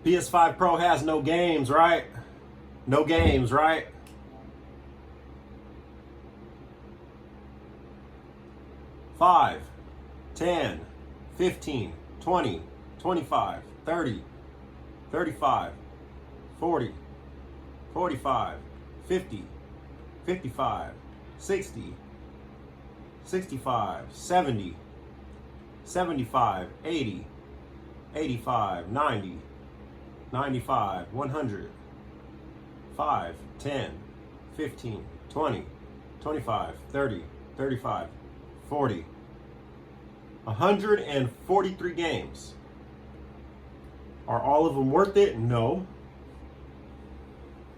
PS5 Pro has no games, right? No games, right? Five, 10, 15, 20, 25, 30, 35, 40, 45, 50, 55, 60, 65, 70, 75, 80, 85, 90, 95, 100, 5, 10, 15, 20, 25, 30, 35, 40. 143 games. Are all of them worth it? No.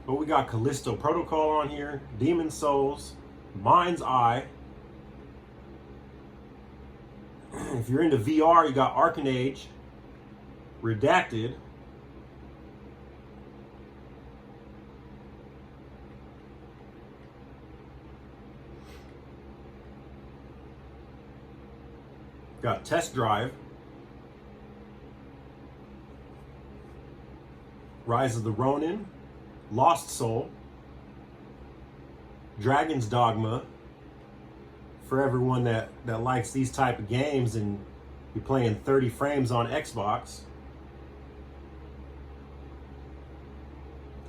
But we got Callisto Protocol on here, Demon Souls, Mind's Eye. If you're into VR, you got Arcanage, Redacted, got Test Drive, Rise of the Ronin, Lost Soul, Dragon's Dogma, for everyone that likes these type of games and you're playing 30 frames on Xbox.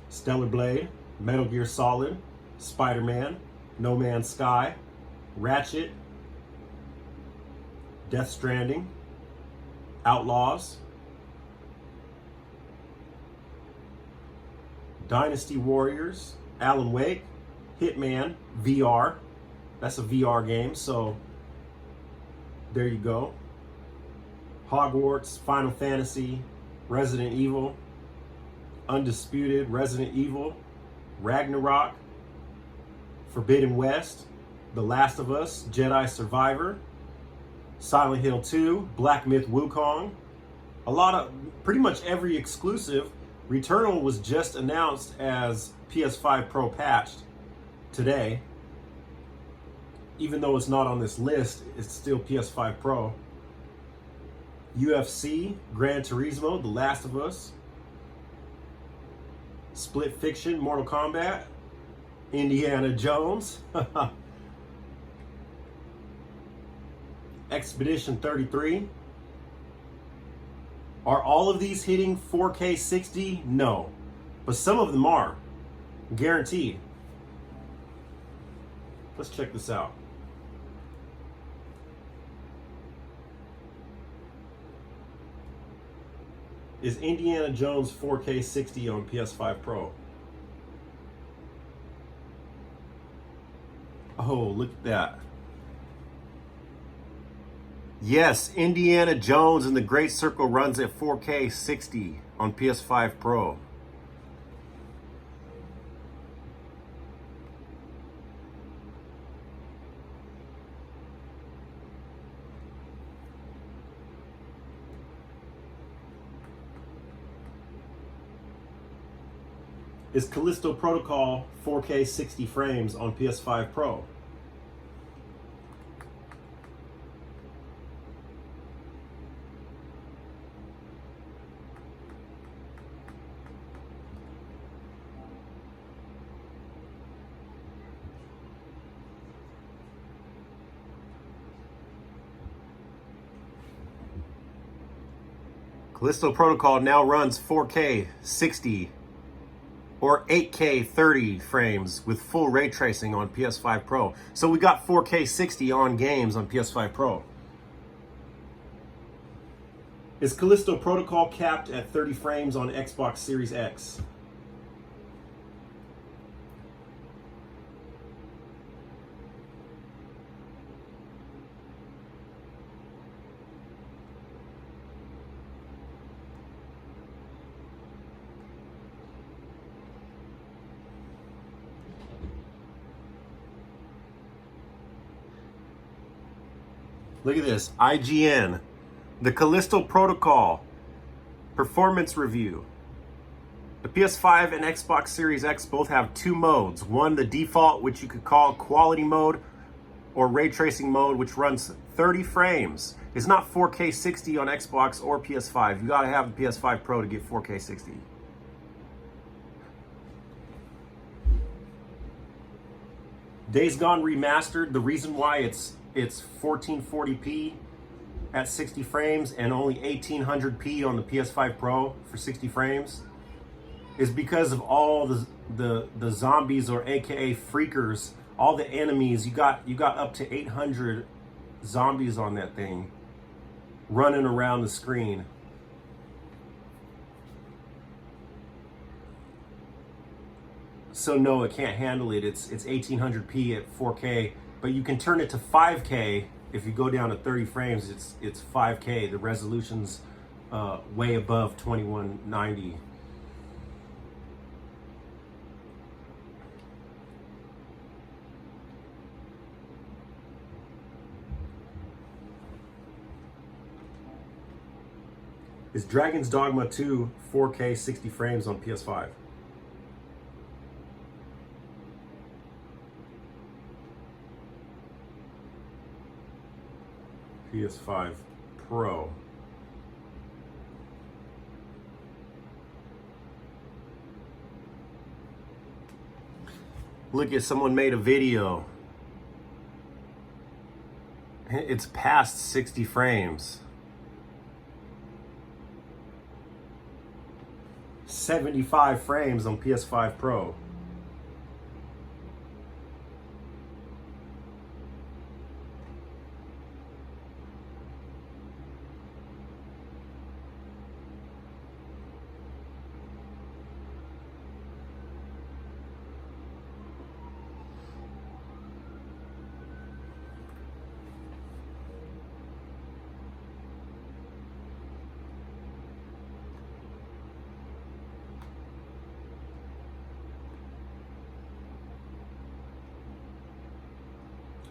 Stellar Blade, Metal Gear Solid, Spider-Man, No Man's Sky, Ratchet, Death Stranding, Outlaws, Dynasty Warriors, Alan Wake, Hitman, VR. That's a VR game, so there you go. Hogwarts, Final Fantasy, Resident Evil, Undisputed, Resident Evil, Ragnarok, Forbidden West, The Last of Us, Jedi Survivor, Silent Hill 2, Black Myth Wukong. A lot of, pretty much every exclusive. Returnal was just announced as PS5 Pro patched today. Even though it's not on this list, it's still PS5 Pro. UFC, Gran Turismo, The Last of Us, Split Fiction, Mortal Kombat, Indiana Jones, Expedition 33. Are all of these hitting 4K 60? No. But some of them are. Guaranteed. Let's check this out. Is Indiana Jones 4K 60 on PS5 Pro? Oh, look at that. Yes, Indiana Jones and the Great Circle runs at 4K 60 on PS5 Pro. Is Callisto Protocol 4K 60 frames on PS5 Pro? Callisto Protocol now runs 4K 60 or 8K 30 frames with full ray tracing on PS5 Pro. So we got 4K 60 on games on PS5 Pro. Is Callisto Protocol capped at 30 frames on Xbox Series X? Look at this, IGN, the Callisto Protocol performance review. The PS5 and Xbox Series X both have two modes. One, the default, which you could call quality mode, or ray tracing mode, which runs 30 frames. It's not 4K 60 on Xbox or PS5. You gotta have the PS5 Pro to get 4K 60. Days Gone Remastered, the reason why it's 1440p at 60 frames and only 1800p on the PS5 Pro for 60 frames is because of all the zombies, or AKA freakers, all the enemies. You got up to 800 zombies on that thing running around the screen. So no, it can't handle it. It's 1800p at 4K, but you can turn it to 5K. If you go down to 30 frames, it's 5K. The resolution's way above 2190. Is Dragon's Dogma 2 4K 60 frames on PS5? PS5 Pro. Look at, someone made a video. It's past 60 frames. 75 frames on PS5 Pro.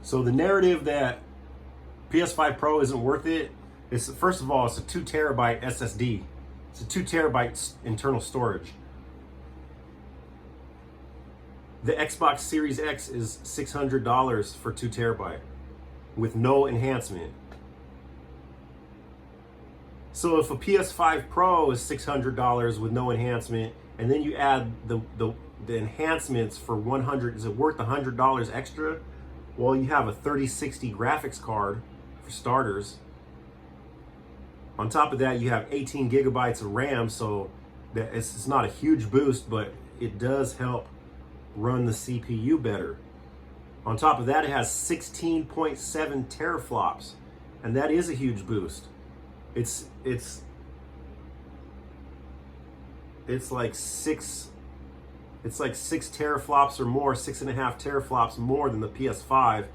So the narrative that PS5 Pro isn't worth it is, first of all, it's a 2 terabyte SSD. It's a 2 terabyte internal storage. The Xbox Series X is $600 for 2 terabyte with no enhancement. So if a PS5 Pro is $600 with no enhancement, and then you add the enhancements for 100, is it worth $100 extra? Well, you have a 3060 graphics card for starters. On top of that, you have 18 gigabytes of RAM, so that it's not a huge boost, but it does help run the CPU better. On top of that, it has 16.7 teraflops, and that is a huge boost. It's like six teraflops or more, 6.5 teraflops more than the PS5,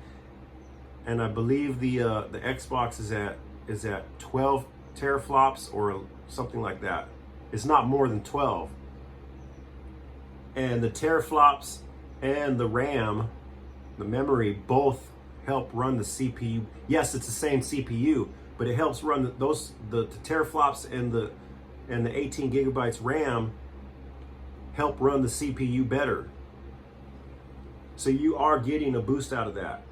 and I believe the Xbox is at 12 teraflops or something like that. It's not more than 12. And the teraflops and the RAM, the memory, both help run the CPU. Yes, it's the same CPU, but it helps run the teraflops and the 18 gigabytes RAM help run the CPU better. So you are getting a boost out of that.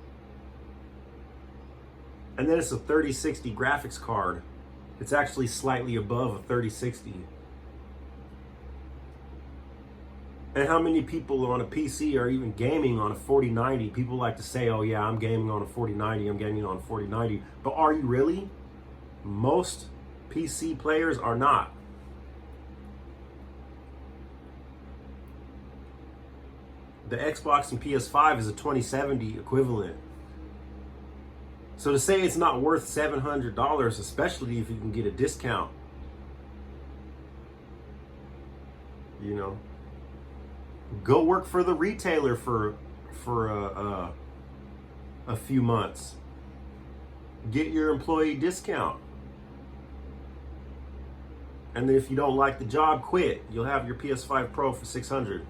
And then it's a 3060 graphics card. It's actually slightly above a 3060. And how many people on a PC are even gaming on a 4090? People like to say, oh yeah, I'm gaming on a 4090, I'm gaming on a 4090. But are you really? Most PC players are not. The Xbox and PS5 is a 2070 equivalent. So to say it's not worth $700, especially if you can get a discount, you know, go work for the retailer for a few months. Get your employee discount. And then if you don't like the job, quit. You'll have your PS5 Pro for $600.